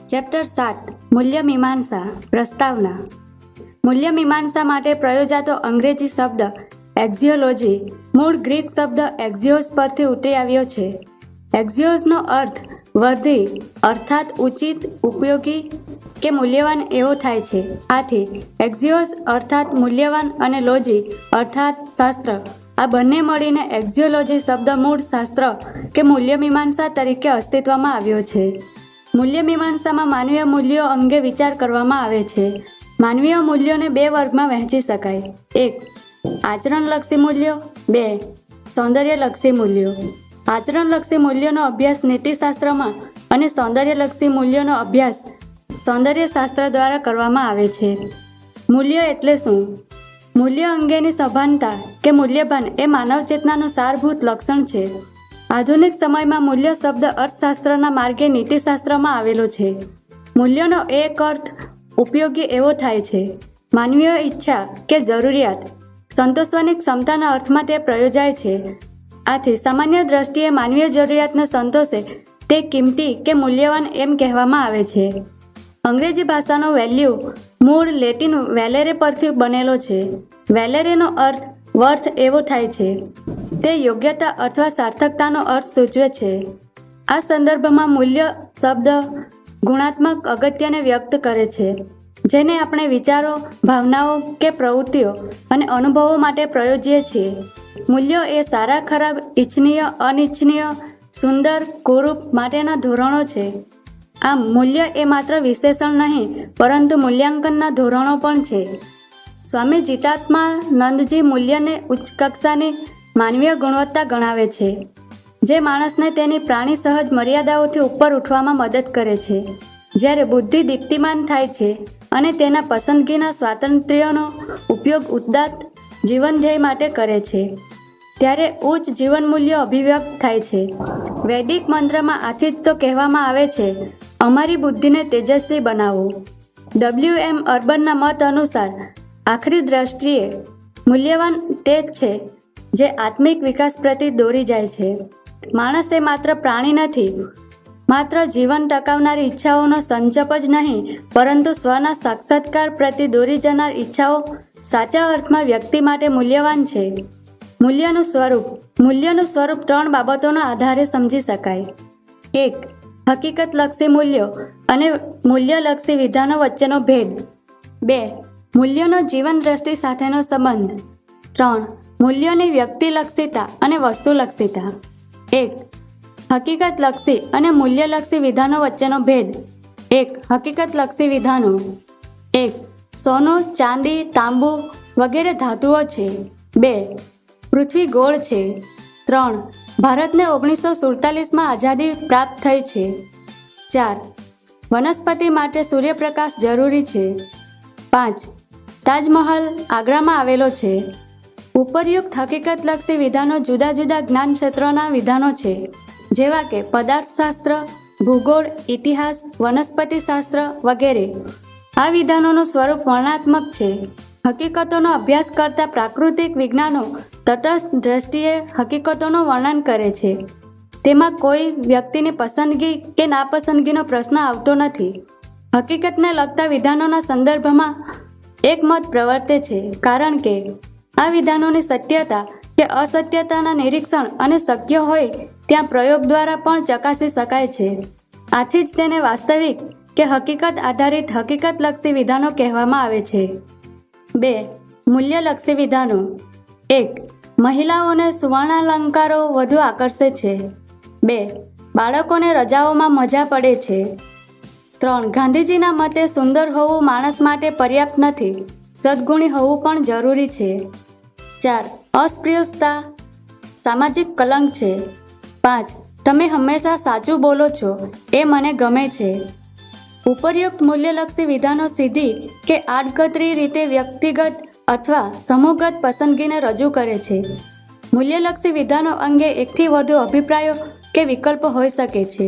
Chapter 7 મૂલ્ય મીમાંસા પ્રસ્તાવના. મૂલ્ય મીમાંસા માટે પ્રયોજાતો અંગ્રેજી શબ્દ એક્ઝિયોલોજી મૂળ ગ્રીક શબ્દ એક્ઝિયોસ પરથી ઉતરી આવ્યો છે. એક્ઝિયોસનો અર્થ વર્ધી અર્થાત ઉચિત, ઉપયોગી કે મૂલ્યવાન એવો થાય છે. આથી એક્ઝિયોસ અર્થાત મૂલ્યવાન અને લોજી અર્થાત શાસ્ત્ર, આ બંને મળીને એક્ઝિયોલોજી શબ્દ મૂળ શાસ્ત્ર કે મૂલ્ય મીમાંસા તરીકે અસ્તિત્વમાં આવ્યો છે. મૂલ્ય મીમાંસામાં માનવીય મૂલ્યો અંગે વિચાર કરવામાં આવે છે. માનવીય મૂલ્યોને બે વર્ગમાં વહેંચી શકાય. 1. આચરણલક્ષી મૂલ્યો. 2. સૌંદર્યલક્ષી મૂલ્યો. આચરણલક્ષી મૂલ્યોનો અભ્યાસ નીતિશાસ્ત્રમાં અને સૌંદર્યલક્ષી મૂલ્યોનો અભ્યાસ સૌંદર્યશાસ્ત્ર દ્વારા કરવામાં આવે છે. મૂલ્ય એટલે શું? મૂલ્ય અંગેની સભાનતા કે મૂલ્યભાન એ માનવ ચેતનાનું સારભૂત લક્ષણ છે. આધુનિક સમયમાં મૂલ્ય શબ્દ અર્થશાસ્ત્રના માર્ગે નીતિશાસ્ત્રમાં આવેલો છે. મૂલ્યનો એક અર્થ ઉપયોગી એવો થાય છે. માનવીય ઈચ્છા કે જરૂરિયાત સંતોષવાની ક્ષમતાના અર્થમાં તે પ્રયોજાય છે. આથી સામાન્ય દ્રષ્ટિએ માનવીય જરૂરિયાતને સંતોષે તે કિંમતી કે મૂલ્યવાન એમ કહેવામાં આવે છે. અંગ્રેજી ભાષાનો વેલ્યુ મૂળ લેટિન વેલેરે પરથી બનેલો છે. વેલેરેનો અર્થ વર્થ એવો થાય છે. તે યોગ્યતા અથવા સાર્થકતાનો અર્થ સૂચવે છે. આ સંદર્ભમાં મૂલ્ય શબ્દ ગુણાત્મક અગત્યને વ્યક્ત કરે છે, જેને આપણે વિચારો, ભાવનાઓ કે પ્રવૃત્તિઓ અને અનુભવો માટે પ્રયોજીએ છીએ. મૂલ્યો એ સારા, ખરાબ, ઇચ્છનીય, અનિચ્છનીય, સુંદર, કુરૂપ માટેના ધોરણો છે. આમ મૂલ્ય એ માત્ર વિશેષણ નહીં પરંતુ મૂલ્યાંકનના ધોરણો પણ છે. સ્વામી જીતાત્માનંદજી મૂલ્યને ઉચ્ચ કક્ષાની માનવીય ગુણવત્તા ગણાવે છે, જે માણસને તેની પ્રાણી સહજ મર્યાદાઓથી ઉપર ઉઠવામાં મદદ કરે છે. જ્યારે બુદ્ધિ દીપ્તિમાન થાય છે અને તેના પસંદગીના સ્વાતંત્ર્યનો ઉપયોગ ઉદાત્ત જીવન ધ્યેય માટે કરે છે, ત્યારે ઉચ્ચ જીવન મૂલ્ય અભિવ્યક્ત થાય છે. વૈદિક મંત્રમાં આથી જ તો કહેવામાં આવે છે, અમારી બુદ્ધિને તેજસ્વી બનાવો. W.M. અર્બનના મત અનુસાર આખરી દ્રષ્ટિએ મૂલ્યવાન તે જ છે જે આત્મિક વિકાસ પ્રતિ દોરી જાય છે. માણસ એ માત્ર પ્રાણી નથી, માત્ર જીવન ટકાવનારી ઈચ્છાઓનો સંચપ જ નહીં પરંતુ સ્વના સાક્ષાત્કાર પ્રતિ દોરી જનાર ઈચ્છાઓ સાચા અર્થમાં વ્યક્તિ માટે મૂલ્યવાન છે. મૂલ્યનું સ્વરૂપ 3 બાબતોના આધારે સમજી શકાય. 1. હકીકતલક્ષી મૂલ્યો અને મૂલ્યલક્ષી વિધાનો વચ્ચેનો ભેદ. 2. મૂલ્યનો જીવન દ્રષ્ટિ સાથેનો સંબંધ. 3. મૂલ્યોની વ્યક્તિલક્ષીતા અને વસ્તુલક્ષીતા. 1. હકીકતલક્ષી અને મૂલ્યલક્ષી વિધાનો વચ્ચેનો ભેદ. 1. હકીકતલક્ષી વિધાનો. 1. સોનું, ચાંદી, તાંબુ વગેરે ધાતુઓ છે. 2. પૃથ્વી ગોળ છે. 3. ભારતને 1947માં આઝાદી પ્રાપ્ત થઈ છે. 4. વનસ્પતિ માટે સૂર્યપ્રકાશ જરૂરી છે. 5. તાજમહલ આગ્રામાં આવેલો છે. ઉપરયુક્ત હકીકતલક્ષી વિધાનો જુદા જુદા જ્ઞાન ક્ષેત્રોના વિધાનો છે, જેવા કે પદાર્થશાસ્ત્ર, ભૂગોળ, ઇતિહાસ, વનસ્પતિશાસ્ત્ર વગેરે. આ વિધાનોનું સ્વરૂપ વર્ણનાત્મક છે. હકીકતોનો અભ્યાસ કરતા પ્રાકૃતિક વિજ્ઞાનો તટસ્થ દ્રષ્ટિએ હકીકતોનું વર્ણન કરે છે. તેમાં કોઈ વ્યક્તિની પસંદગી કે નાપસંદગીનો પ્રશ્ન આવતો નથી. હકીકતને લગતા વિધાનોના સંદર્ભમાં એક મત પ્રવર્તે છે, કારણ કે આ વિધાનોની સત્યતા કે અસત્યતાના નિરીક્ષણ અને શક્ય હોય ત્યાં પ્રયોગ દ્વારા પણ ચકાસી શકાય છે. આથી જ તેને વાસ્તવિક કે હકીકત આધારિત હકીકતલક્ષી વિધાનો કહેવામાં આવે છે. 2. મૂલ્યલક્ષી વિધાનો. 1. મહિલાઓને સુવર્ણાલંકારો વધુ આકર્ષે છે. 2. બાળકોને રજાઓમાં મજા પડે છે. 3. ગાંધીજીના મતે સુંદર હોવું માણસ માટે પર્યાપ્ત નથી, સદ્ગુણી હોવું પણ જરૂરી છે. 4. અસ્પૃશ્યતા સામાજિક કલંક છે. 5. તમે હંમેશા સાચું બોલો છો એ મને ગમે છે. ઉપરયુક્ત મૂલ્યલક્ષી વિધાનો સીધી કે આડકતરી રીતે વ્યક્તિગત અથવા સમૂહગત પસંદગીને રજૂ કરે છે. મૂલ્યલક્ષી વિધાનો અંગે એકથી વધુ અભિપ્રાયો કે વિકલ્પો હોઈ શકે છે,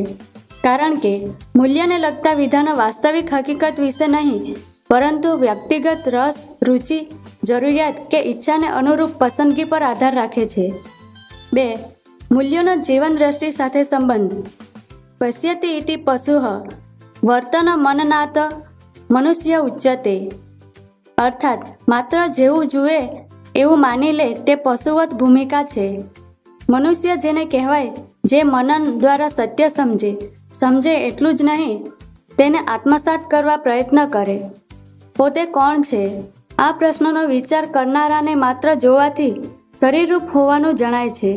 કારણ કે મૂલ્યને લગતા વિધાનો વાસ્તવિક હકીકત વિશે નહીં પરંતુ વ્યક્તિગત રસ, રુચિ, જરૂરિયાત કે ઈચ્છાને અનુરૂપ પસંદગી પર આધાર રાખે છે. 2. મૂલ્યોનો જીવન દ્રષ્ટિ સાથે સંબંધ. પશ્યતિ ઇતિ પશુઃ વર્તન મનનાત મનુષ્ય ઉચ્યતે, અર્થાત માત્ર જેવું જુએ એવું માની લે તે પશુવત ભૂમિકા છે. મનુષ્ય જેને કહેવાય જે મનન દ્વારા સત્ય સમજે એટલું જ નહીં, તેને આત્મસાત કરવા પ્રયત્ન કરે. પોતે કોણ છે? આ પ્રશ્નનો વિચાર કરનારાને માત્ર જોવાથી શરીરરૂપ હોવાનું જણાય છે.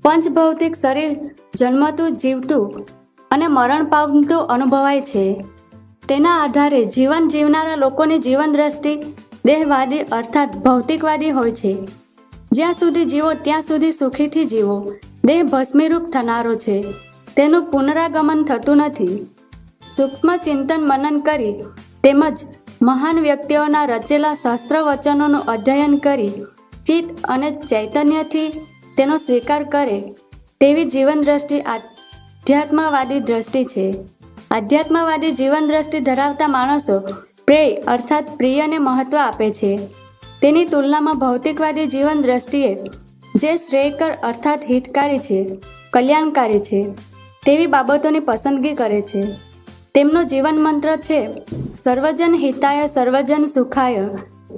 પંચભૌતિક શરીર જન્મતું, જીવતું અને મરણ પામતું અનુભવાય છે. તેના આધારે જીવન જીવનારા લોકોની જીવન દ્રષ્ટિ દેહવાદી અર્થાત ભૌતિકવાદી હોય છે. જ્યાં સુધી જીવો ત્યાં સુધી સુખીથી જીવો. દેહ ભસ્મીરૂપ થનારો છે, તેનું પુનરાગમન થતું નથી. સૂક્ષ્મ ચિંતન મનન કરી તેમજ મહાન વ્યક્તિઓના રચેલા શાસ્ત્ર વચનોનું અધ્યયન કરી ચિત્ત અને ચૈતન્યથી તેનો સ્વીકાર કરે તેવી જીવન દ્રષ્ટિ આધ્યાત્મવાદી દ્રષ્ટિ છે. આધ્યાત્મવાદી જીવન દ્રષ્ટિ ધરાવતા માણસો પ્રેય અર્થાત પ્રિયને મહત્વ આપે છે. તેની તુલનામાં ભૌતિકવાદી જીવન દ્રષ્ટિએ જે શ્રેયકર અર્થાત હિતકારી છે, કલ્યાણકારી છે તેવી બાબતોની પસંદગી કરે છે. તેમનો જીવન મંત્ર છે સર્વજન હિતાય સર્વજન સુખાય.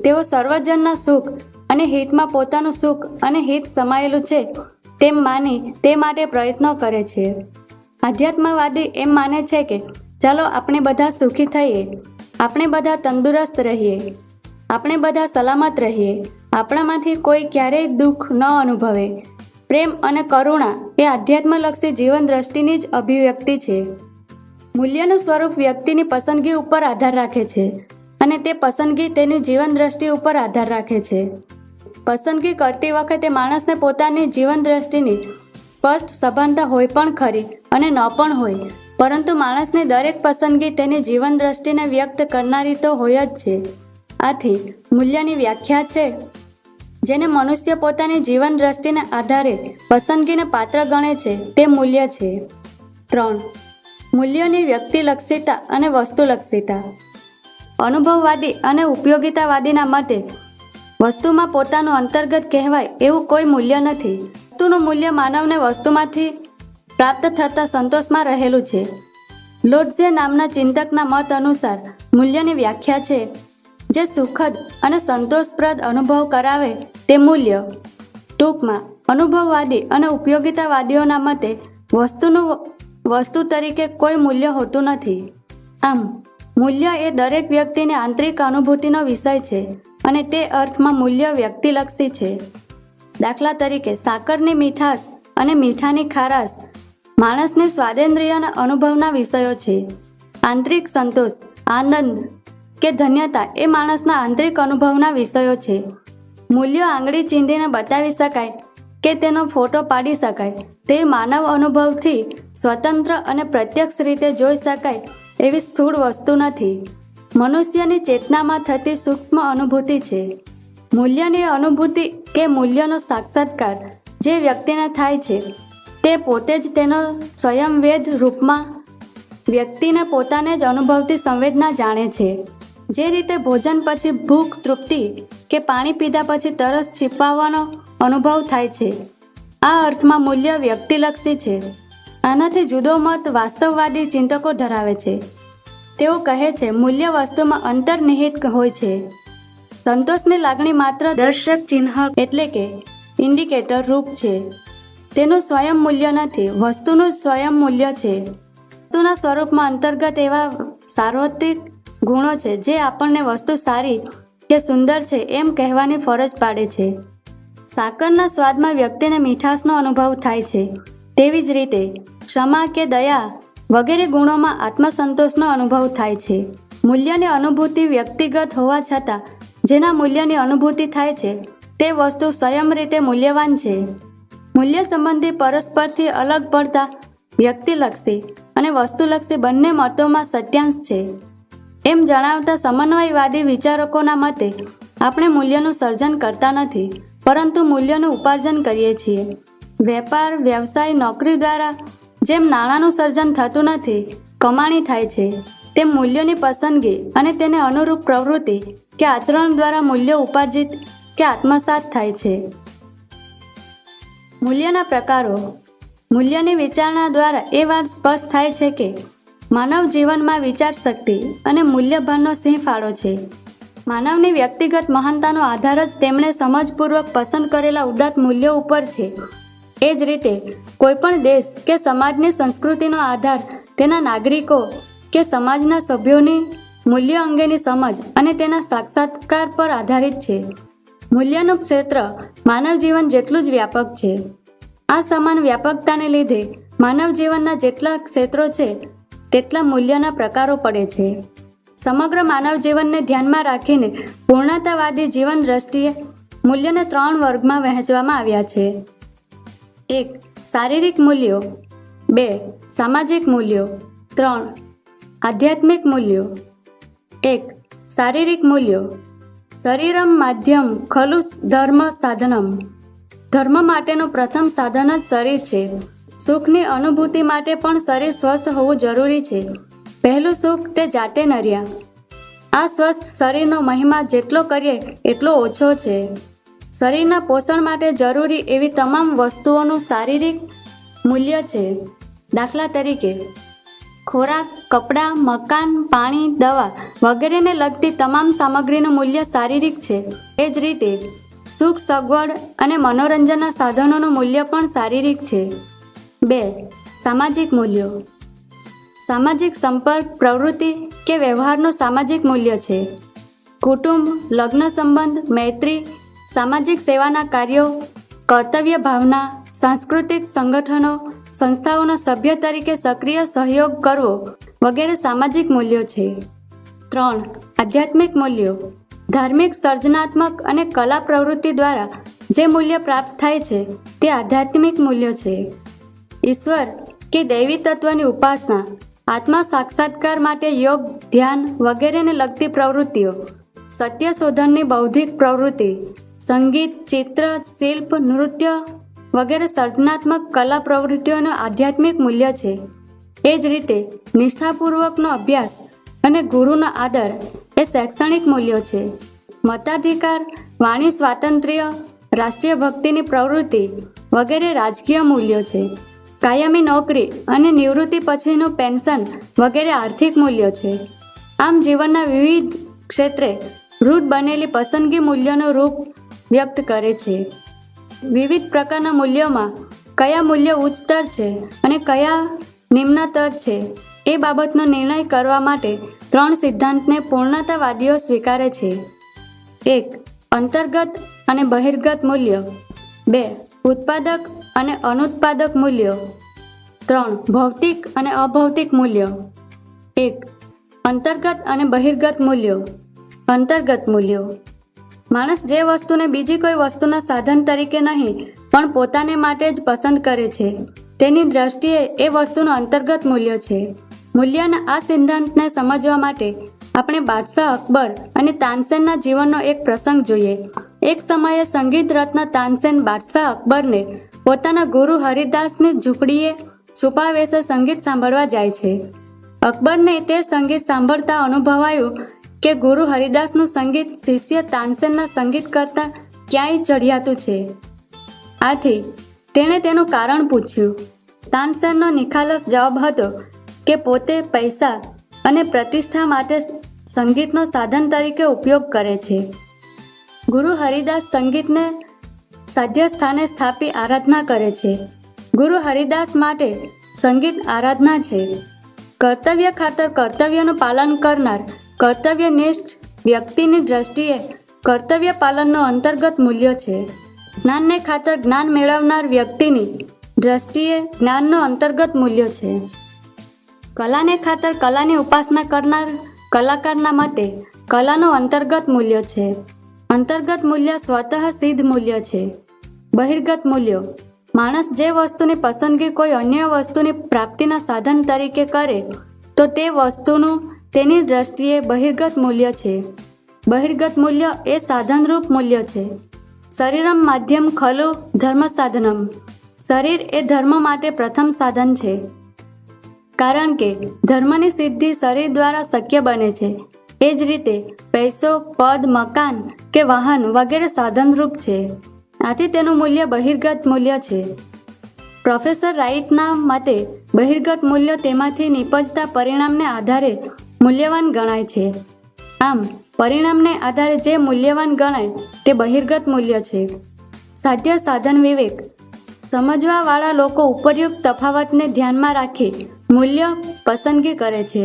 તેઓ સર્વજનના સુખ અને હિતમાં પોતાનું સુખ અને હિત સમાયેલું છે તેમ માની તે માટે પ્રયત્નો કરે છે. આધ્યાત્મવાદી એમ માને છે કે ચાલો આપણે બધા સુખી થઈએ, આપણે બધા તંદુરસ્ત રહીએ, આપણે બધા સલામત રહીએ, આપણામાંથી કોઈ ક્યારેય દુઃખ ન અનુભવે. પ્રેમ અને કરુણા એ આધ્યાત્મલક્ષી જીવન દ્રષ્ટિની જ અભિવ્યક્તિ છે. મૂલ્યનું સ્વરૂપ વ્યક્તિની પસંદગી ઉપર આધાર રાખે છે અને તે પસંદગી તેની જીવન દ્રષ્ટિ ઉપર આધાર રાખે છે. પસંદગી કરતી વખતે માણસને પોતાની જીવન દ્રષ્ટિની સ્પષ્ટ સભાનતા હોય પણ ખરી અને ન પણ હોય, પરંતુ માણસની દરેક પસંદગી તેની જીવન દ્રષ્ટિને વ્યક્ત કરનારી તો હોય જ છે. આથી મૂલ્યની વ્યાખ્યા છે જેને મનુષ્ય પોતાની જીવન દ્રષ્ટિને આધારે પસંદગીને પાત્ર ગણે છે તે મૂલ્ય છે. 3. મૂલ્યોની વ્યક્તિલક્ષીતા અને વસ્તુલક્ષીતા. અનુભવવાદી અને ઉપયોગિતાવાદીના મતે વસ્તુમાં પોતાનું અંતર્ગત કહેવાય એવું કોઈ મૂલ્ય નથી. વસ્તુનું મૂલ્ય માનવને વસ્તુમાંથી પ્રાપ્ત થતા સંતોષમાં રહેલું છે. લોટ્ઝે નામના ચિંતકના મત અનુસાર મૂલ્યની વ્યાખ્યા છે જે સુખદ અને સંતોષપ્રદ અનુભવ કરાવે તે મૂલ્ય. ટૂંકમાં અનુભવવાદી અને ઉપયોગિતાવાદીઓના મતે વસ્તુનું વસ્તુ તરીકે કોઈ મૂલ્ય હોતું નથી. આમ મૂલ્ય એ દરેક વ્યક્તિની આંતરિક અનુભૂતિનો વિષય છે અને તે અર્થમાં મૂલ્ય વ્યક્તિલક્ષી છે. દાખલા તરીકે સાકરની મીઠાશ અને મીઠાની ખારાશ માણસની સ્વાદેન્દ્રિયના અનુભવના વિષયો છે. આંતરિક સંતોષ, આનંદ કે ધન્યતા એ માણસના આંતરિક અનુભવના વિષયો છે. મૂલ્યો આંગળી ચીંધીને બતાવી શકાય કે તેનો ફોટો પાડી શકાય તે માનવ અનુભવથી સ્વતંત્ર અને પ્રત્યક્ષ રીતે જોઈ શકાય એવી સ્થૂળ વસ્તુ નથી. મનુષ્યની ચેતનામાં થતી સૂક્ષ્મ અનુભૂતિ છે. મૂલ્યની અનુભૂતિ કે મૂલ્યનો સાક્ષાત્કાર જે વ્યક્તિને થાય છે તે પોતે જ તેનો સ્વયંવેદ રૂપમાં વ્યક્તિને પોતાને જ અનુભવતી સંવેદના જાણે છે. જે રીતે ભોજન પછી ભૂખ તૃપ્તિ કે પાણી પીધા પછી તરસ છીપાવવાનો અનુભવ થાય છે, આ અર્થમાં મૂલ્ય વ્યક્તિલક્ષી છે. આનાથી જુદો મત વાસ્તવવાદી ચિંતકો ધરાવે છે. તેઓ કહે છે મૂલ્ય વસ્તુમાં અંતર્નિહિત હોય છે. સંતોષની લાગણી માત્ર દર્શક ચિહ્ન એટલે કે ઇન્ડિકેટર રૂપ છે. તેનું સ્વયં મૂલ્ય નથી, વસ્તુનું સ્વયં મૂલ્ય છે. વસ્તુના સ્વરૂપમાં અંતર્ગત એવા સાર્વત્રિક ગુણો છે જે આપણને વસ્તુ સારી કે સુંદર છે એમ કહેવાની ફરજ પાડે છે. સાકરના સ્વાદમાં વ્યક્તિને મીઠાશનો અનુભવ થાય છે, તેવી જ રીતે ક્ષમા કે દયા વગેરે ગુણોમાં આત્મસંતોષનો અનુભવ થાય છે. મૂલ્યની અનુભૂતિ વ્યક્તિગત હોવા છતાં જેના મૂલ્યની અનુભૂતિ થાય છે તે વસ્તુ સ્વયં રીતે મૂલ્યવાન છે. મૂલ્ય સંબંધી પરસ્પરથી અલગ પડતા વ્યક્તિલક્ષી અને વસ્તુલક્ષી બંને મતોમાં સત્યાંશ છે. એમ જણાવતા સમન્વયવાદી વિચારકોના મતે આપણે મૂલ્યનું સર્જન કરતા નથી, પરંતુ મૂલ્યનું ઉપાર્જન કરીએ છીએ. વેપાર, વ્યવસાય, નોકરી દ્વારા જેમ નાણાંનું સર્જન થતું નથી, કમાણી થાય છે, તેમ મૂલ્યોની પસંદગી અને તેને અનુરૂપ પ્રવૃત્તિ કે આચરણ દ્વારા મૂલ્યો ઉપાર્જિત કે આત્મસાત થાય છે. મૂલ્યના પ્રકારો. મૂલ્યની વિચારણા દ્વારા એ વાત સ્પષ્ટ થાય છે કે માનવ જીવનમાં વિચાર શક્તિ અને મૂલ્યભાનનો સિંહ ફાળો છે. માનવની વ્યક્તિગત મહાનતાનો આધાર જ તેમણે સમજપૂર્વક પસંદ કરેલા ઉદાત્ત મૂલ્યો ઉપર છે. એ જ રીતે કોઈપણ દેશ કે સમાજની સંસ્કૃતિનો આધાર તેના નાગરિકો કે સમાજના સભ્યોની મૂલ્ય અંગેની સમજ અને તેના સાક્ષાત્કાર પર આધારિત છે. મૂલ્યનું ક્ષેત્ર માનવ જીવન જેટલું જ વ્યાપક છે. આ સમાન વ્યાપકતાને લીધે માનવ જીવનના જેટલા ક્ષેત્રો છે તેટલા મૂલ્યના પ્રકારો પડે છે. સમગ્ર માનવ જીવનને ધ્યાનમાં રાખીને પૂર્ણતાવાદી જીવન દ્રષ્ટિએ મૂલ્યને 3 વર્ગમાં વહેંચવામાં આવ્યા છે. 1. શારીરિક મૂલ્યો. 2. સામાજિક મૂલ્યો. 3. આધ્યાત્મિક મૂલ્યો. 1. શારીરિક મૂલ્યો. શરીરમ માધ્યમ ખલુ ધર્મ સાધનમ. ધર્મ માટેનું પ્રથમ સાધન જ શરીર છે. સુખની અનુભૂતિ માટે પણ શરીર સ્વસ્થ હોવું જરૂરી છે. પહેલું સુખ તે જાતે નર્યા. આ સ્વસ્થ શરીરનો મહિમા જેટલો કરીએ એટલો ઓછો છે. શરીરના પોષણ માટે જરૂરી એવી તમામ વસ્તુઓનું શારીરિક મૂલ્ય છે. દાખલા તરીકે ખોરાક, કપડાં, મકાન, પાણી, દવા વગેરેને લગતી તમામ સામગ્રીનું મૂલ્ય શારીરિક છે. એ જ રીતે સુખ, સગવડ અને મનોરંજનના સાધનોનું મૂલ્ય પણ શારીરિક છે. 2. સામાજિક મૂલ્યો. સામાજિક સંપર્ક, પ્રવૃત્તિ કે વ્યવહારનું સામાજિક મૂલ્ય છે. કુટુંબ, લગ્ન સંબંધ, મૈત્રી, સામાજિક સેવાના કાર્યો, કર્તવ્ય ભાવના, સાંસ્કૃતિક સંગઠનો, સંસ્થાઓના સભ્ય તરીકે સક્રિય સહયોગ કરવો વગેરે સામાજિક મૂલ્યો છે. 3. આધ્યાત્મિક મૂલ્યો. ધાર્મિક, સર્જનાત્મક અને કલા પ્રવૃત્તિ દ્વારા જે મૂલ્ય પ્રાપ્ત થાય છે તે આધ્યાત્મિક મૂલ્યો છે. ઈશ્વર કે દૈવી તત્વની ઉપાસના, આત્મા સાક્ષાત્કાર માટે યોગ, ધ્યાન વગેરેને લગતી પ્રવૃત્તિઓ, સત્ય શોધનની બૌદ્ધિક પ્રવૃત્તિ, સંગીત, ચિત્ર, શિલ્પ, નૃત્ય વગેરે સર્જનાત્મક કલા પ્રવૃત્તિઓનું આધ્યાત્મિક મૂલ્ય છે. એ જ રીતે નિષ્ઠાપૂર્વકનો અભ્યાસ અને ગુરુનો આદર એ શૈક્ષણિક મૂલ્યો છે. મતાધિકાર, વાણી સ્વાતંત્ર્ય, રાષ્ટ્રીય ભક્તિની પ્રવૃત્તિ વગેરે રાજકીય મૂલ્યો છે. કાયમી નોકરી અને નિવૃત્તિ પછીનું પેન્શન વગેરે આર્થિક મૂલ્યો છે. આમ જીવનના વિવિધ ક્ષેત્રે રૂઢ બનેલી પસંદગી મૂલ્યોનું રૂપ વ્યક્ત કરે છે. વિવિધ પ્રકારના મૂલ્યોમાં કયા મૂલ્યો ઉચ્ચતર છે અને કયા નિમ્નતર છે એ બાબતનો નિર્ણય કરવા માટે 3 સિદ્ધાંતને પૂર્ણતાવાદીઓ સ્વીકારે છે. 1. અંતર્ગત અને બહિર્ગત મૂલ્યો. 2. ઉત્પાદક અને અનુત્પાદક મૂલ્યો. 3. ભૌતિક અને અભૌતિક મૂલ્યો. 1. અંતર્ગત અને બહિર્ગત મૂલ્યો. અંતર્ગત મૂલ્યો. માણસ જે વસ્તુને બીજી કોઈ વસ્તુના સાધન તરીકે નહીં પણ પોતાને માટે જ પસંદ કરે છે તેની દ્રષ્ટિએ એ વસ્તુનું અંતર્ગત મૂલ્ય છે. મૂલ્યના આ સિદ્ધાંતને સમજવા માટે આપણે બાદશાહ અકબર અને તાનસેનના જીવનનો એક પ્રસંગ જોઈએ. એક સમયે સંગીત રત્ન તાનસેન બાદશાહ અકબરને પોતાના ગુરુ હરિદાસની ઝૂંપડીએ છુપા વેશે સંગીત સાંભળવા જાય છે. અકબરને તે સંગીત સાંભળતા અનુભવાયું કે ગુરુ હરિદાસનું સંગીત શિષ્ય તાનસેનના સંગીત કરતાં ક્યાંય ચઢિયાતું છે. આથી તેણે તેનું કારણ પૂછ્યું. તાનસેનનો નિખાલસ જવાબ હતો કે પોતે પૈસા અને પ્રતિષ્ઠા માટે સંગીતનો સાધન તરીકે ઉપયોગ કરે છે. ગુરુ હરિદાસ સંગીતને સાધ્ય સ્થાને સ્થાપી આરાધના કરે છે. ગુરુ હરિદાસ માટે સંગીત આરાધના છે. કર્તવ્ય ખાતર કર્તવ્યનું પાલન કરનાર કર્તવ્યનિષ્ઠ વ્યક્તિની દ્રષ્ટિએ કર્તવ્ય પાલનનો અંતર્ગત મૂલ્ય છે. જ્ઞાનને ખાતર જ્ઞાન મેળવનાર વ્યક્તિની દ્રષ્ટિએ જ્ઞાનનો અંતર્ગત મૂલ્ય છે. કલાને ખાતર કલાની ઉપાસના કરનાર કલાકારના મતે કલાનું અંતર્ગત મૂલ્ય છે. અંતર્ગત મૂલ્ય સ્વતઃ સિદ્ધ મૂલ્ય છે. બહિર્ગત મૂલ્યો. માણસ જે વસ્તુની પસંદગી કોઈ અન્ય વસ્તુની પ્રાપ્તિના સાધન તરીકે કરે તો તે વસ્તુનું તેની દ્રષ્ટિએ બહિર્ગત મૂલ્ય છે. બહિર્ગત મૂલ્ય એ સાધનરૂપ મૂલ્ય છે. શરીરમ માધ્યમ ખલુ ધર્મ સાધનમ. શરીર એ ધર્મ માટે પ્રથમ સાધન છે. કારણ કે ધર્મની સિદ્ધિ શરીર દ્વારા શક્ય બને છે. એ જ રીતે પૈસો, પદ, મકાન કે વાહન વગેરે સાધનરૂપ છે. આથી તેનું મૂલ્ય બહિર્ગત મૂલ્ય છે. પ્રોફેસર રાઇટના મતે બહિર્ગત મૂલ્યો તેમાંથી નીપજતા પરિણામને આધારે મૂલ્યવાન ગણાય છે. આમ પરિણામને આધારે જે મૂલ્યવાન ગણાય તે બહિર્ગત મૂલ્ય છે. સાધ્ય સાધન વિવેક સમજવાવાળા લોકો ઉપર્યુક્ત તફાવતને ધ્યાનમાં રાખી મૂલ્ય પસંદગી કરે છે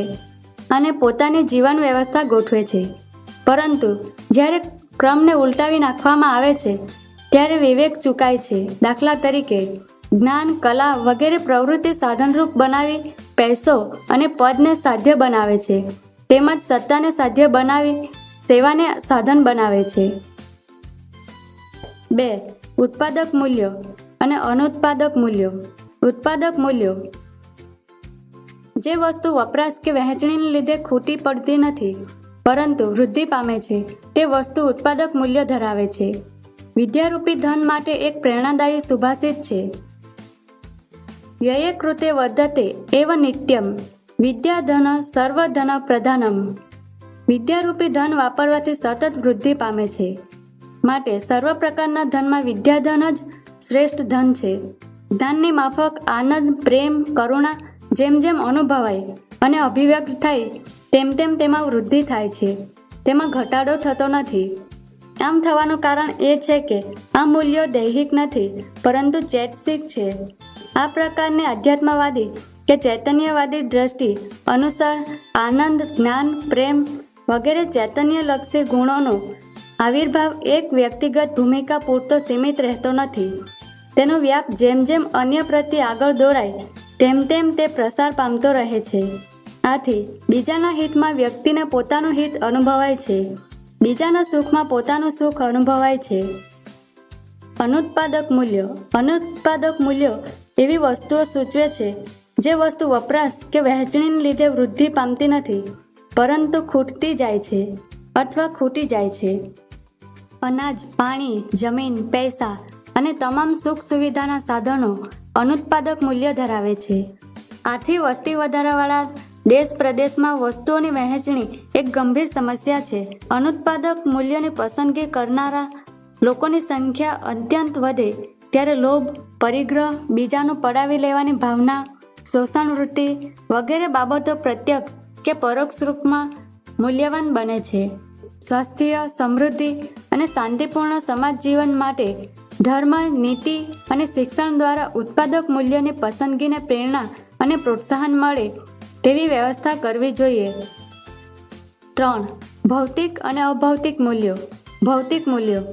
અને પોતાની જીવન વ્યવસ્થા ગોઠવે છે. પરંતુ જ્યારે ક્રમને ઉલટાવી નાખવામાં આવે છે ત્યારે વિવેક ચૂકાય છે. દાખલા તરીકે જ્ઞાન, કલા વગેરે પ્રવૃત્તિ સાધનરૂપ બનાવી પૈસો અને પદને સાધ્ય બનાવે છે, તેમજ સત્તાને સાધ્ય બનાવી સેવાને સાધન બનાવે છે. 2. ઉત્પાદક મૂલ્યો અને અનુત્પાદક મૂલ્યો. ઉત્પાદક મૂલ્યો જે વસ્તુ વપરાશ કે વહેંચણીને લીધે ખૂટી પડતી નથી પરંતુ વૃદ્ધિ પામે છે તે વસ્તુ ઉત્પાદક મૂલ્ય ધરાવે છે. વિદ્યારૂપી ધન માટે એક પ્રેરણાદાયી સુભાષિત છે, વ્યયે કૃતે વર્ધતે એવ નિત્યમ વિદ્યાધન સર્વધન પ્રધાનમ. વિદ્યારૂપી ધન વાપરવાથી સતત વૃદ્ધિ પામે છે, માટે સર્વ પ્રકારના ધનમાં વિદ્યાધન જ શ્રેષ્ઠ ધન છે. જ્ઞાનની માફક આનંદ, પ્રેમ, કરુણા જેમ જેમ અનુભવાય અને અભિવ્યક્ત થાય તેમ તેમ તેમાં વૃદ્ધિ થાય છે, તેમાં ઘટાડો થતો નથી. આમ થવાનું કારણ એ છે કે આ મૂલ્યો દૈહિક નથી પરંતુ ચૈતસિક છે. આ પ્રકારની અધ્યાત્મવાદી કે ચૈતન્યવાદી દ્રષ્ટિ અનુસાર આનંદ, જ્ઞાન, પ્રેમ વગેરે ચૈતન્યલક્ષી ગુણોનો આવિર્ભાવ એક વ્યક્તિગત ભૂમિકા પૂરતો સીમિત રહેતો નથી. તેનો વ્યાપ જેમ જેમ અન્ય પ્રત્યે આગળ દોરાય તેમ તેમ તે પ્રસાર પામતો રહે છે. આથી બીજાના હિતમાં વ્યક્તિને પોતાનું હિત અનુભવાય છે, બીજાના સુખમાં પોતાનું સુખ અનુભવાય છે. અનુત્પાદક મૂલ્યો. અનુત્પાદક મૂલ્યો એવી વસ્તુઓ સૂચવે છે જે વસ્તુ વપરાશ કે વહેંચણીને લીધે વૃદ્ધિ પામતી નથી પરંતુ ખૂટતી જાય છે અથવા ખૂટી જાય છે. અનાજ, પાણી, જમીન, પૈસા અને તમામ સુખ સુવિધાના સાધનો અનુત્પાદક મૂલ્ય ધરાવે છે. આથી વસ્તી વધારાવાળા દેશ પ્રદેશમાં વસ્તુઓની વહેંચણી એક ગંભીર સમસ્યા છે. અનુત્પાદક મૂલ્યની પસંદગી કરનારા લોકોની સંખ્યા અત્યંત વધે ત્યારે લોભ, પરિગ્રહ, બીજાનું પડાવી લેવાની ભાવના, શોષણ વૃત્તિ વગેરે બાબતો પ્રત્યક્ષ કે પરોક્ષ રૂપમાં મૂલ્યવાન બને છે. સ્વાસ્થ્ય, સમૃદ્ધિ અને શાંતિપૂર્ણ સમાજ જીવન માટે ધર્મ, નીતિ અને શિક્ષણ દ્વારા ઉત્પાદક મૂલ્યની પસંદગીને પ્રેરણા અને પ્રોત્સાહન મળે તેવી વ્યવસ્થા કરવી જોઈએ. 3. ભૌતિક અને અભૌતિક મૂલ્યો. ભૌતિક મૂલ્યો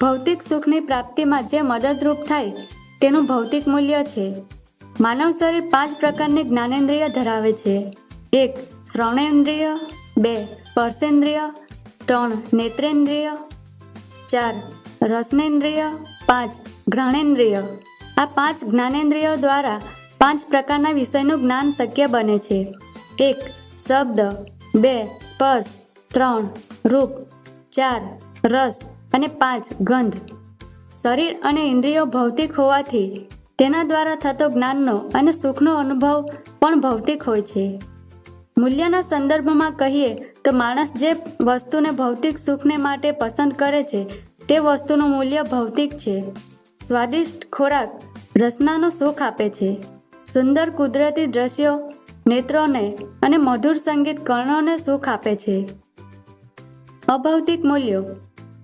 ભૌતિક સુખની પ્રાપ્તિમાં જે મદદરૂપ થાય તેનું ભૌતિક મૂલ્ય છે. માનવ શરીર 5 પ્રકારની જ્ઞાનેન્દ્રિય ધરાવે છે. 1. શ્રવણેન્દ્રિય, 2. સ્પર્શેન્દ્રિય, 3. નેત્રેન્દ્રિય, 4. રસનેન્દ્રિય, 5. ઘ્રાણેન્દ્રિય. આ 5 જ્ઞાનેન્દ્રિયો દ્વારા 5 પ્રકારના વિષયનું જ્ઞાન શક્ય બને છે. 1. શબ્દ, 2. સ્પર્શ, 3. રૂપ, 4. રસ અને 5. ગંધ. શરીર અને ઇન્દ્રિયો ભૌતિક હોવાથી તેના દ્વારા થતો જ્ઞાનનો અને સુખનો અનુભવ પણ ભૌતિક હોય છે. મૂલ્યના સંદર્ભમાં કહીએ તો માણસ જે વસ્તુને ભૌતિક સુખને માટે પસંદ કરે છે તે વસ્તુનું મૂલ્ય ભૌતિક છે. સ્વાદિષ્ટ ખોરાક રસનાનું સુખ આપે છે. સુંદર કુદરતી દ્રશ્યો નેત્રોને અને મધુર સંગીત કર્ણોને સુખ આપે છે. અભૌતિક મૂલ્યો.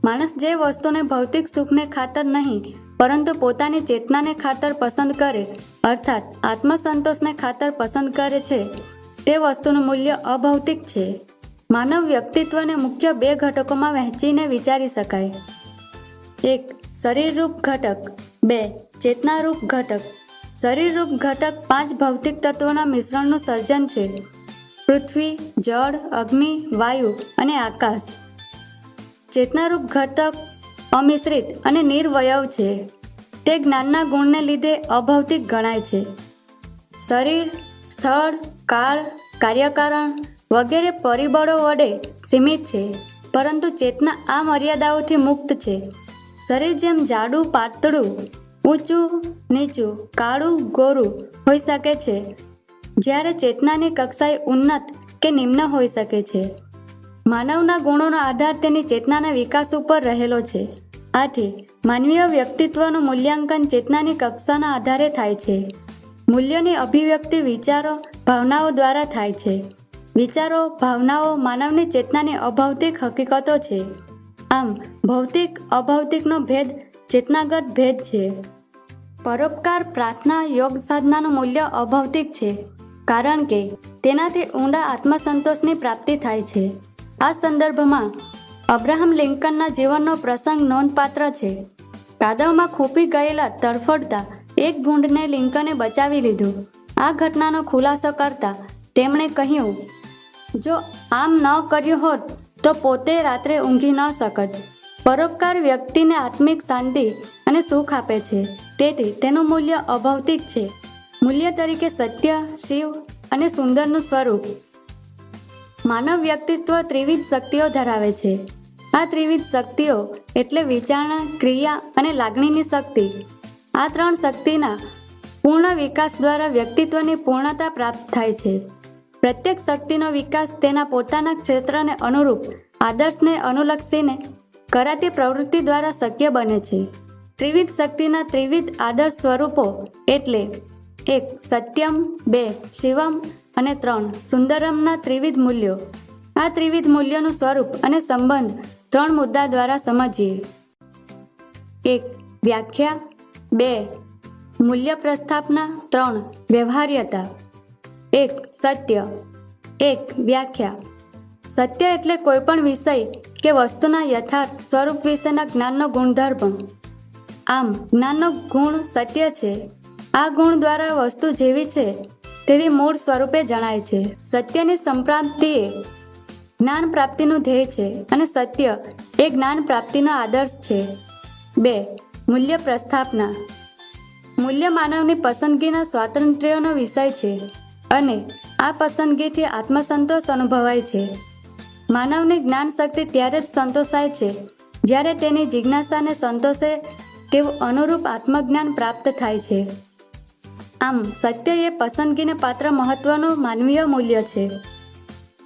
માણસ જે વસ્તુને ભૌતિક સુખને ખાતર નહીં પરંતુ પોતાની ચેતનાને ખાતર પસંદ કરે અર્થાત આત્મસંતોષને ખાતર પસંદ કરે છે તે વસ્તુનું મૂલ્ય અભૌતિક છે. માનવ વ્યક્તિત્વને મુખ્ય 2 ઘટકોમાં વહેંચીને વિચારી શકાય. 1. શરીરરૂપ ઘટક, 2. ચેતનારૂપ ઘટક. શરીરરૂપ ઘટક 5 ભૌતિક તત્વોના મિશ્રણનું સર્જન છે. પૃથ્વી, જળ, અગ્નિ, વાયુ અને આકાશ. ચેતનારૂપ ઘટક અમિશ્રિત અને નિર્વયવ છે. તે જ્ઞાનના ગુણને લીધે અભૌતિક ગણાય છે. શરીર, સ્થળ, કાળ, કાર્યકારણ વગેરે પરિબળો વડે સીમિત છે પરંતુ ચેતના આ મર્યાદાઓથી મુક્ત છે. શરીર જેમ જાડું, પાતળું, ઊંચું, નીચું, કાળું, ગોરું હોઈ શકે છે જ્યારે ચેતનાની કક્ષાએ ઉન્નત કે નિમ્ન હોઈ શકે છે. માનવના ગુણોનો આધાર તેની ચેતનાના વિકાસ ઉપર રહેલો છે. આથી માનવીય વ્યક્તિત્વનું મૂલ્યાંકન ચેતનાની કક્ષાના આધારે થાય છે. મૂલ્યોની અભિવ્યક્તિ વિચારો, ભાવનાઓ દ્વારા થાય છે. વિચારો, ભાવનાઓ માનવની ચેતનાની અભૌતિક હકીકતો છે. આમ ભૌતિક અભૌતિકનો ભેદ ચેતનાગત ભેદ છે. પરોપકાર, પ્રાર્થના, યોગ સાધનાનું મૂલ્ય અભૌતિક છે, કારણ કે તેનાથી ઊંડા આત્મસંતોષની પ્રાપ્તિ થાય છે. આ સંદર્ભમાં અબ્રાહમ લિંકનના જીવનનો પ્રસંગ નોંધપાત્ર છે. કાદવમાં ખૂંપી ગયેલા તરફડતા એક ભૂંડને લિંકને બચાવી લીધું. આ ઘટનાનો ખુલાસો કરતા તેમણે કહ્યું, જો આમ ન કર્યું હોત તો પોતે રાત્રે ઊંઘી ન શકત. પરોપકાર વ્યક્તિને આત્મિક શાંતિ અને સુખ આપે છે, તેથી તેનું મૂલ્ય અભૌતિક છે. મૂલ્ય તરીકે સત્ય, શિવ અને સુંદરનું સ્વરૂપ. માનવ વ્યક્તિત્વ ત્રિવિધ શક્તિઓ ધરાવે છે. આ ત્રિવિધ શક્તિઓ એટલે વિચારણા, ક્રિયા અને લાગણીની શક્તિ. આ ત્રણ શક્તિના પૂર્ણ વિકાસ દ્વારા વ્યક્તિત્વની પૂર્ણતા પ્રાપ્ત થાય છે. પ્રત્યેક શક્તિનો વિકાસ તેના પોતાના ક્ષેત્રને અનુરૂપ આદર્શને અનુલક્ષીને કરાતી પ્રવૃત્તિ દ્વારા શક્ય બને છે. ત્રિવિધ શક્તિના ત્રિવિધ આદર્શ સ્વરૂપો એટલે 1. સત્યમ, 2. શિવમ અને 3. સુંદરમના ત્રિવિધ મૂલ્યો. આ ત્રિવિધ મૂલ્યોનું સ્વરૂપ અને સંબંધ 3 મુદ્દા દ્વારા સમજીએ. 1. વ્યાખ્યા. 2. મૂલ્ય પ્રસ્થાપના. 3. વ્યવહાર્યતા. 1. સત્ય. 1. વ્યાખ્યા. સત્ય એટલે કોઈપણ વિષય કે વસ્તુના યથાર્થ સ્વરૂપ વિશેના જ્ઞાનનો ગુણધર્મ. આમ જ્ઞાનનો ગુણ સત્ય છે. આ ગુણ દ્વારા વસ્તુ જેવી છે તેવી મૂળ સ્વરૂપે જણાય છે. સત્યની સંપ્રાપ્તિ એ જ્ઞાન પ્રાપ્તિનું ધ્યેય છે અને સત્ય એ જ્ઞાન પ્રાપ્તિનો આદર્શ છે. 2. મૂલ્ય પ્રસ્થાપના. મૂલ્ય માનવની પસંદગીના સ્વાતંત્ર્યનો વિષય છે અને આ પસંદગીથી આત્મસંતોષ અનુભવાય છે. માનવની જ્ઞાન શક્તિ ત્યારે જ સંતોષાય છે જ્યારે તેની જિજ્ઞાસાને સંતોષે તેવું અનુરૂપ આત્મજ્ઞાન પ્રાપ્ત થાય છે. આમ સત્ય એ પસંદગીને પાત્ર મહત્વનું માનવીય મૂલ્ય છે.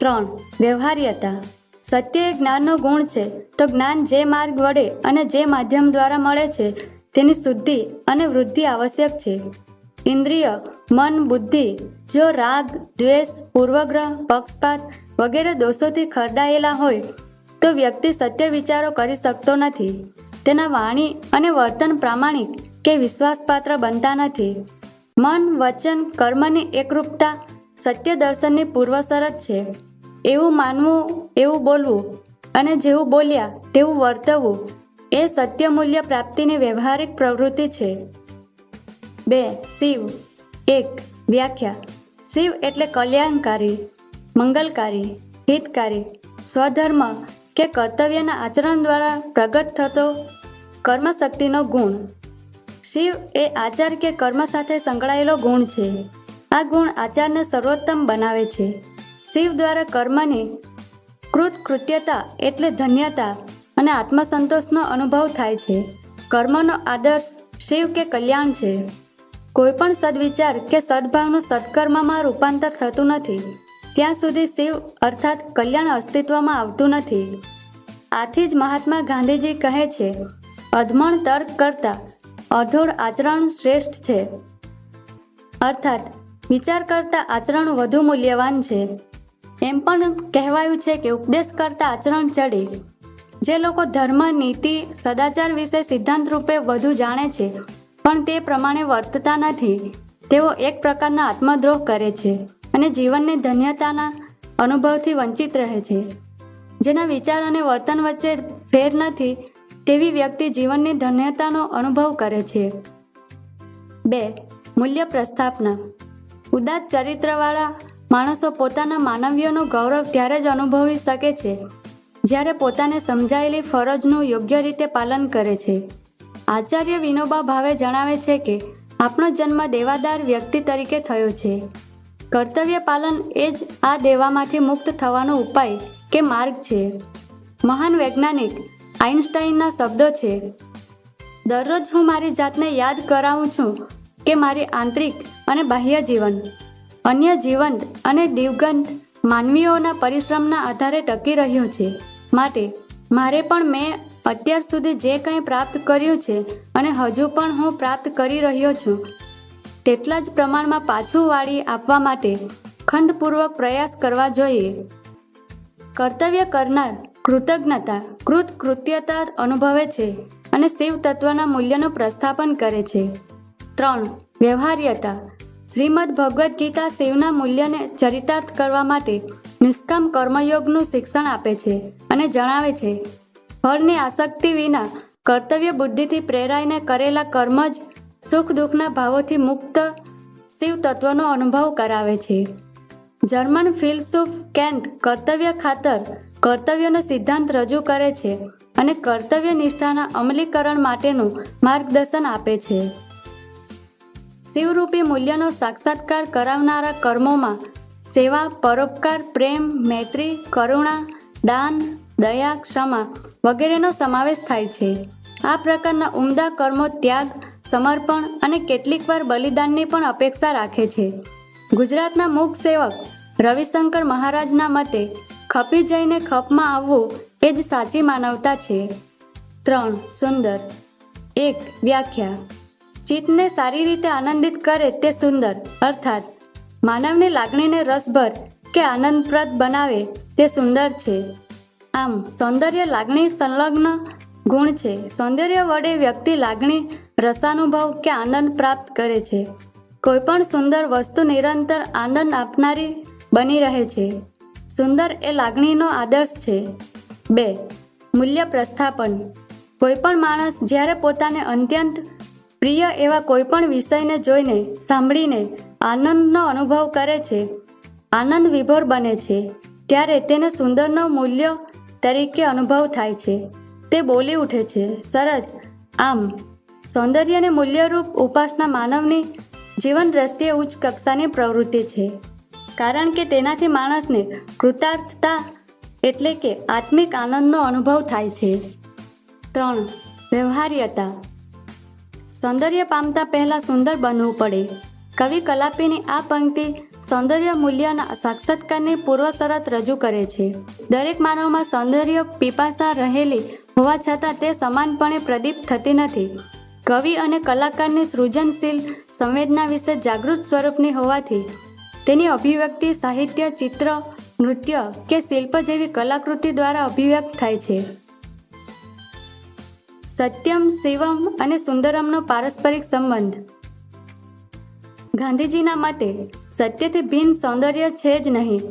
3. વ્યવહાર્યતા. સત્ય એ જ્ઞાનનો ગુણ છે, તો જ્ઞાન જે માર્ગ વડે અને જે માધ્યમ દ્વારા મળે છે તેની શુદ્ધિ અને વૃદ્ધિ આવશ્યક છે. ઇન્દ્રિય, મન, બુદ્ધિ જો રાગ, દ્વેષ, પૂર્વગ્રહ, પક્ષપાત વગેરે દોષોથી ખરડાયેલા હોય તો વ્યક્તિ સત્ય વિચારો કરી શકતો નથી. તેના વાણી અને વર્તન પ્રામાણિક કે વિશ્વાસપાત્ર બનતા નથી. મન, વચન, કર્મની એકરૂપતા સત્ય દર્શનની પૂર્વશરત છે. એવું માનવું, એવું બોલવું અને જેવું બોલ્યા તેવું વર્તવું એ સત્ય મૂલ્ય પ્રાપ્તિની વ્યવહારિક પ્રવૃત્તિ છે. 2. શિવ. 1. વ્યાખ્યા. શિવ એટલે કલ્યાણકારી, મંગલકારી, હિતકારી, સ્વધર્મ કે કર્તવ્યના આચરણ દ્વારા પ્રગટ થતો કર્મશક્તિનો ગુણ. શિવ એ આચાર કે કર્મ સાથે સંકળાયેલો ગુણ છે. આ ગુણ આચારને સર્વોત્તમ બનાવે છે. શિવ દ્વારા કર્મની કૃતકૃત્યતા એટલે ધન્યતા અને આત્મસંતોષનો અનુભવ થાય છે. કર્મનો આદર્શ શિવ કે કલ્યાણ છે. કોઈપણ સદવિચાર કે સદભાવનું સત્કર્મમાં રૂપાંતર થતું નથી ત્યાં સુધી શિવ અર્થાત કલ્યાણ અસ્તિત્વમાં આવતું નથી. આથી જ મહાત્મા ગાંધીજી કહે છે, અધમણ તર્ક કરતા અધોડ આચરણ શ્રેષ્ઠ છે. અર્થાત વિચાર કરતા આચરણ વધુ મૂલ્યવાન છે. એમ પણ કહેવાયું છે કે ઉપદેશ કરતા આચરણ ચડે. જે લોકો ધર્મ, નીતિ, સદાચાર વિશે સિદ્ધાંત રૂપે વધુ જાણે છે પણ તે પ્રમાણે વર્તતા નથી, તેઓ એક પ્રકારના આત્મદ્રોહ કરે છે અને જીવનની ધન્યતાના અનુભવથી વંચિત રહે છે. જેના વિચાર અને વર્તન વચ્ચે ફેર નથી તેવી વ્યક્તિ જીવનની ધન્યતાનો અનુભવ કરે છે. 2. મૂલ્ય પ્રસ્થાપના. ઉદાત્ત ચરિત્રવાળા માણસો પોતાના માનવીયનું ગૌરવ ત્યારે જ અનુભવી શકે છે જ્યારે પોતાને સમજાયેલી ફરજનું યોગ્ય રીતે પાલન કરે છે. આચાર્ય વિનોબા ભાવે જણાવે છે કે આપણો જન્મ દેવાદાર વ્યક્તિ તરીકે થયો છે. કર્તવ્ય પાલન એ જ આ દેવામાંથી મુક્ત થવાનો ઉપાય કે માર્ગ છે. મહાન વૈજ્ઞાનિક આઇન્સ્ટાઈનના શબ્દો છે, દરરોજ હું મારી જાતને યાદ કરાવું છું કે મારી આંતરિક અને બાહ્ય જીવન અન્ય જીવંત અને દિવગંત માનવીઓના પરિશ્રમના આધારે ટકી રહ્યું છે. માટે મારે પણ મેં અત્યાર સુધી જે કંઈ પ્રાપ્ત કર્યું છે અને હજુ પણ હું પ્રાપ્ત કરી રહ્યો છું તેટલા જ પ્રમાણમાં પાછું વાળી આપવા માટે ખંતપૂર્વક પ્રયાસ કરવા જોઈએ. કર્તવ્ય કરનાર કૃતજ્ઞતા અનુભવે છે અને શિવ તત્વના મૂલ્યનું પ્રસ્થાપન કરે છે. 3. વ્યવહાર્યતા. શ્રીમદ ભગવદ્ ગીતા શિવના મૂલ્યને ચરિતાર્થ કરવા માટે નિષ્કામ કર્મયોગનું શિક્ષણ આપે છે અને જણાવે છે ફળની આસક્તિ વિના કર્તવ્ય બુદ્ધિથી પ્રેરાઈને કરેલા કર્મ જ સુખ દુઃખના ભાવોથી મુક્ત શિવ તત્વનો અનુભવ કરાવે છે. જર્મન ફિલસૂફ કેન્ટ કર્તવ્ય ખાતર કર્તવ્યનો સિદ્ધાંત રજૂ કરે છે અને કર્તવ્ય નિષ્ઠાના અમલીકરણ માટેનું માર્ગદર્શન આપે છે. શિવરૂપી મૂલ્યનો સાક્ષાત્કાર કરાવનારા કર્મોમાં સેવા, પરોપકાર, પ્રેમ, મૈત્રી, કરુણા, દાન, દયા, ક્ષમા વગેરેનો સમાવેશ થાય છે. આ પ્રકારના ઉમદા કર્મો ત્યાગ, સમર્પણ અને કેટલીકવાર બલિદાનની પણ અપેક્ષા રાખે છે. ગુજરાતના મૂક સેવક રવિશંકર મહારાજના મતે ખપી જઈને ખપમાં આવવું એ જ સાચી માનવતા છે. 3. સુંદર. 1. વ્યાખ્યા. ચિત્તને સારી રીતે આનંદિત કરે તે સુંદર અર્થાત માનવની લાગણીને રસભર કે આનંદપ્રદ બનાવે તે સુંદર છે. આમ સૌંદર્ય લાગણી સંલગ્ન ગુણ છે. સૌંદર્ય વડે વ્યક્તિ લાગણી, રસાનુભવ કે આનંદ પ્રાપ્ત કરે છે. કોઈપણ સુંદર વસ્તુ નિરંતર આનંદ આપનારી બની રહે છે. સુંદર એ લાગણીનો આદર્શ છે. 2. મૂલ્ય પ્રસ્થાપન. કોઈપણ માણસ જ્યારે પોતાને અત્યંત પ્રિય એવા કોઈપણ વિષયને જોઈને, સાંભળીને આનંદનો અનુભવ કરે છે, આનંદ વિભોર બને છે, ત્યારે તેને સુંદરનો મૂલ્ય તરીકે અનુભવ થાય છે. તે બોલી ઉઠે છે, સરસ. આમ સૌંદર્યને મૂલ્યરૂપ ઉપાસના માનવની જીવન દ્રષ્ટિએ ઉચ્ચ કક્ષાની પ્રવૃત્તિ છે, કારણ કે તેનાથી માણસને કૃતાર્થતા એટલે કે આત્મિક આનંદનો અનુભવ થાય છે. 3. વ્યવહાર્યતા. સૌંદર્ય પામતા પહેલા સુંદર બનવું પડે. કવિ કલાપીની આ પંક્તિ સૌંદર્ય મૂલ્યના સાક્ષાત્કારની પૂર્વ શરત રજૂ કરે છે. દરેક માનવમાં સૌંદર્ય પીપાસા રહેલી હોવા છતાં તે સમાનપણે પ્રદીપ્ત થતી નથી. કવિ અને કલાકારની સૃજનશીલ સંવેદના વિશે જાગૃત સ્વરૂપની હોવાથી તેની અભિવ્યક્તિ સાહિત્ય, ચિત્ર, નૃત્ય કે શિલ્પ જેવી કલાકૃતિ દ્વારા અભિવ્યક્ત થાય છે. સત્યમ, શિવમ અને સુંદરમનો પારસ્પરિક સંબંધ. ગાંધીજીના મતે સત્યથી ભિન્ન સૌંદર્ય છે જ નહીં.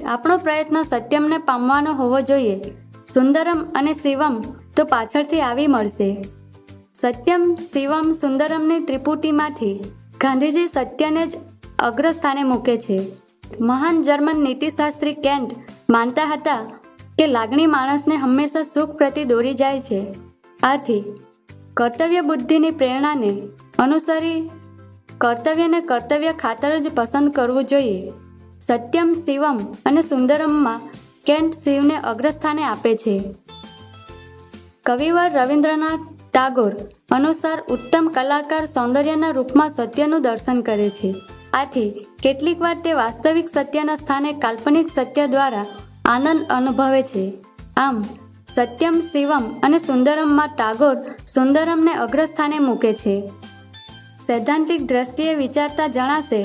આપણો પ્રયત્ન સત્યમને પામવાનો હોવો જોઈએ. સુંદરમ અને શિવમ તો પાછળથી આવી મળશે. સત્યમ, શિવમ, સુંદરમની ત્રિપુટીમાંથી ગાંધીજી સત્યને જ અગ્રસ્થાને મૂકે છે. મહાન જર્મન નીતિશાસ્ત્રી કેન્ટ માનતા હતા કે લાગણી માણસને હંમેશા સુખ પ્રતિ દોરી જાય છે. આથી કર્તવ્ય બુદ્ધિની પ્રેરણાને અનુસરી કર્તવ્યને કર્તવ્ય ખાતર જ પસંદ કરવું જોઈએ. સત્યમ, શિવમ અને સુંદરમમાં કેન્ટ શિવને અગ્રસ્થાને આપે છે. કવિવર રવિન્દ્રનાથ ટાગોર અનુસાર ઉત્તમ કલાકાર સૌંદર્યના રૂપમાં સત્યનું દર્શન કરે છે. આથી કેટલીક વાર તે વાસ્તવિક સત્યના સ્થાને કાલ્પનિક સત્ય દ્વારા આનંદ અનુભવે છે. આમ સત્યમ, શિવમ અને સુંદરમમાં ટાગોર સુંદરમને અગ્રસ્થાને મૂકે છે. સૈદ્ધાંતિક દ્રષ્ટિએ વિચારતા જણાશે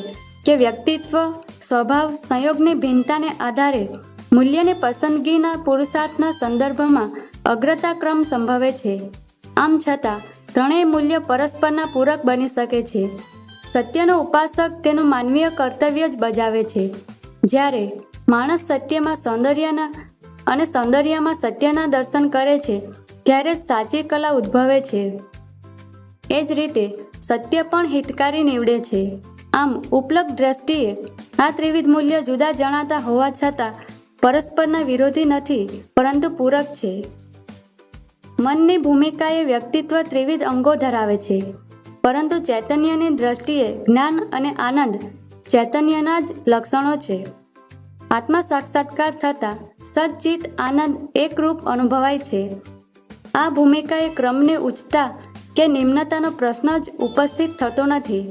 કે વ્યક્તિત્વ, સ્વભાવ, સંયોગની ભિન્નતાને આધારે મૂલ્યની પસંદગીના પુરુષાર્થના સંદર્ભમાં અગ્રતાક્રમ સંભવે છે. આમ છતાં ત્રણેય મૂલ્ય પરસ્પરના પૂરક બની શકે છે. સત્યનો ઉપાસક તેનું માનવીય કર્તવ્ય જ બજાવે છે, જ્યારે માણસ સત્યમાં સૌંદર્યના અને સૌંદર્યમાં સત્યના દર્શન કરે છે ત્યારે જ સાચી કલા ઉદ્ભવે છે. એ જ રીતે સત્ય પણ હિતકારી નીવડે છે. આમ ઉપલબ્ધ દ્રષ્ટિએ આ ત્રિવિધ મૂલ્ય જુદા જણાતા હોવા છતાં પરસ્પરના વિરોધી નથી, પરંતુ પૂરક છે. મનની ભૂમિકાએ વ્યક્તિત્વ ત્રિવિધ અંગો ધરાવે છે, પરંતુ ચૈતન્યની દ્રષ્ટિએ જ્ઞાન અને આનંદ ચૈતન્યના જ લક્ષણો છે. આત્મા સાક્ષાત્કાર થતાં સચ્ચિત આનંદ એકરૂપ અનુભવાય છે. આ ભૂમિકાએ ક્રમની ઉચ્ચતા કે નિમ્નતાનો પ્રશ્ન જ ઉપસ્થિત થતો નથી.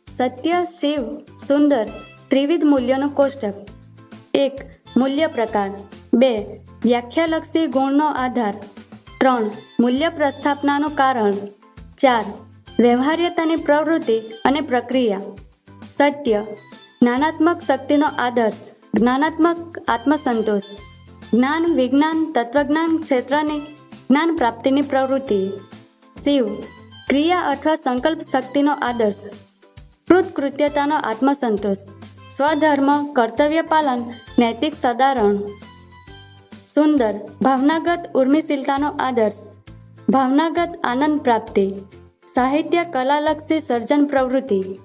સત્ય, શિવ, સુંદર ત્રિવિધ મૂલ્યોનું કોષ્ટક. 1. મૂલ્ય પ્રકાર. 2. વ્યાખ્યાલક્ષી ગુણનો આધાર. 3. મૂલ્ય પ્રસ્થાપનાનું કારણ. 4. વ્યવહાર્યતાની પ્રવૃત્તિ અને પ્રક્રિયા. સત્ય. જ્ઞાનાત્મક શક્તિનો આદર્શ. જ્ઞાનાત્મક આત્મસંતોષ. જ્ઞાન વિજ્ઞાન તત્વજ્ઞાન ક્ષેત્રની જ્ઞાન પ્રાપ્તિની પ્રવૃત્તિ. શિવ. ક્રિયા અથવા સંકલ્પ શક્તિનો આદર્શ. કૃતકૃત્યતાનો આત્મસંતોષ. સ્વધર્મ કર્તવ્ય પાલન નૈતિક સદાહરણ. સુંદર. ભાવનાગત ઉર્મિશીલતાનો આદર્શ. ભાવનાગત આનંદ પ્રાપ્તિ. સાહિત્ય કલાલક્ષી સર્જન પ્રવૃત્તિ.